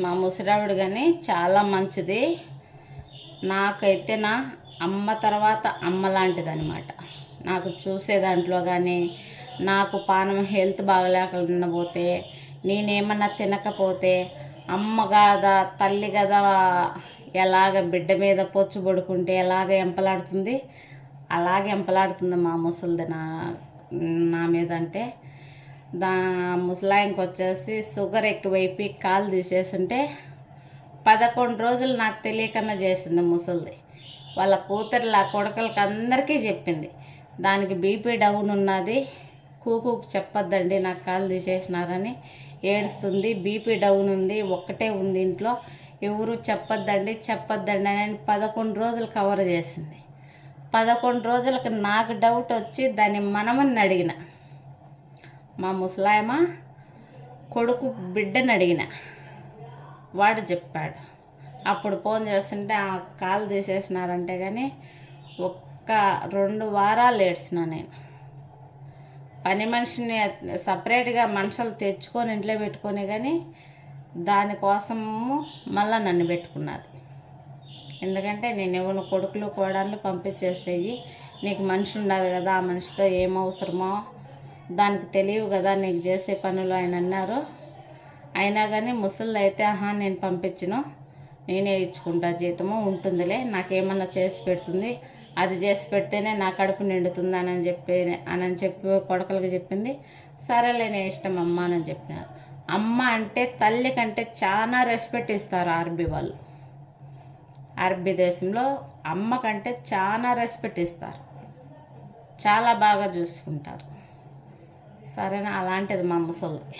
మా ముసరావిడ కానీ చాలా మంచిది. నాకైతే నా అమ్మ తర్వాత అమ్మ లాంటిది అనమాట. నాకు చూసే దాంట్లో కానీ, నాకు పానం హెల్త్ బాగలేకుండా పోతే, నేనేమన్నా తినకపోతే అమ్మ కదా తల్లి కదా ఎలాగ బిడ్డ మీద పొచ్చు పడుకుంటే ఎలాగ ఎంపలాడుతుంది, అలాగే ఎంపలాడుతుంది మా ముసలిది నా మీద. అంటే ముసలాయంకి వచ్చేసి షుగర్ ఎక్కువైపోయి కాలు తీసేసింటే 11 రోజులు నాకు తెలియకన్నా చేసింది ముసలిది. వాళ్ళ కూతురుల కొడుకులకి అందరికీ చెప్పింది, దానికి బీపీ డౌన్ ఉన్నది, కూకుకు చెప్పొద్దండి నాకు కాలు తీసేసినారని ఏడుస్తుంది. బీపీ డౌన్ ఉంది, ఒక్కటే ఉంది ఇంట్లో, ఎవరు చెప్పొద్దండి అని 11 రోజులు కవర్ చేసింది. 11 రోజులకు నాకు డౌట్ వచ్చి దాన్ని మనమని అడిగిన, మా ముసలాయమ కొడుకు బిడ్డని అడిగిన, వాడు చెప్పాడు. అప్పుడు ఫోన్ చేస్తుంటే ఆ కాలు తీసేసినారంటే కానీ 2 వారాలు ఏడ్చిన నేను. పని మనిషిని సపరేట్గా మనుషులు తెచ్చుకొని ఇంట్లో పెట్టుకొని కానీ దానికోసము మళ్ళీ నన్ను పెట్టుకున్నది. ఎందుకంటే నేను ఎవరు కొడుకులు కోడళ్ళు పంపించేసేయి, నీకు మనిషి ఉండదు కదా, ఆ మనిషితో ఏం అవసరమో దానికి తెలియవు కదా నీకు చేసే పనులు ఆయన అన్నారు. అయినా కానీ ముసలిది అయితే నేను పంపించను, నేనే ఇచ్చుకుంటా, జీతము ఉంటుందిలే, నాకేమన్నా చేసి పెడుతుంది, అది చేసి పెడితేనే నా కడుపు నిండుతుంది అని చెప్పి కొడుకులకి చెప్పింది. సరేలే నీ ఇష్టం అమ్మ అని చెప్పినారు. అమ్మ అంటే తల్లి కంటే చాలా రెస్పెక్ట్ ఇస్తారు ఆర్బీ వాళ్ళు. ఆర్బీ దేశంలో అమ్మ కంటే చాలా రెస్పెక్ట్ ఇస్తారు, చాలా బాగా చూసుకుంటారు. సరేనా, అలాంటిది మా ముసలిది.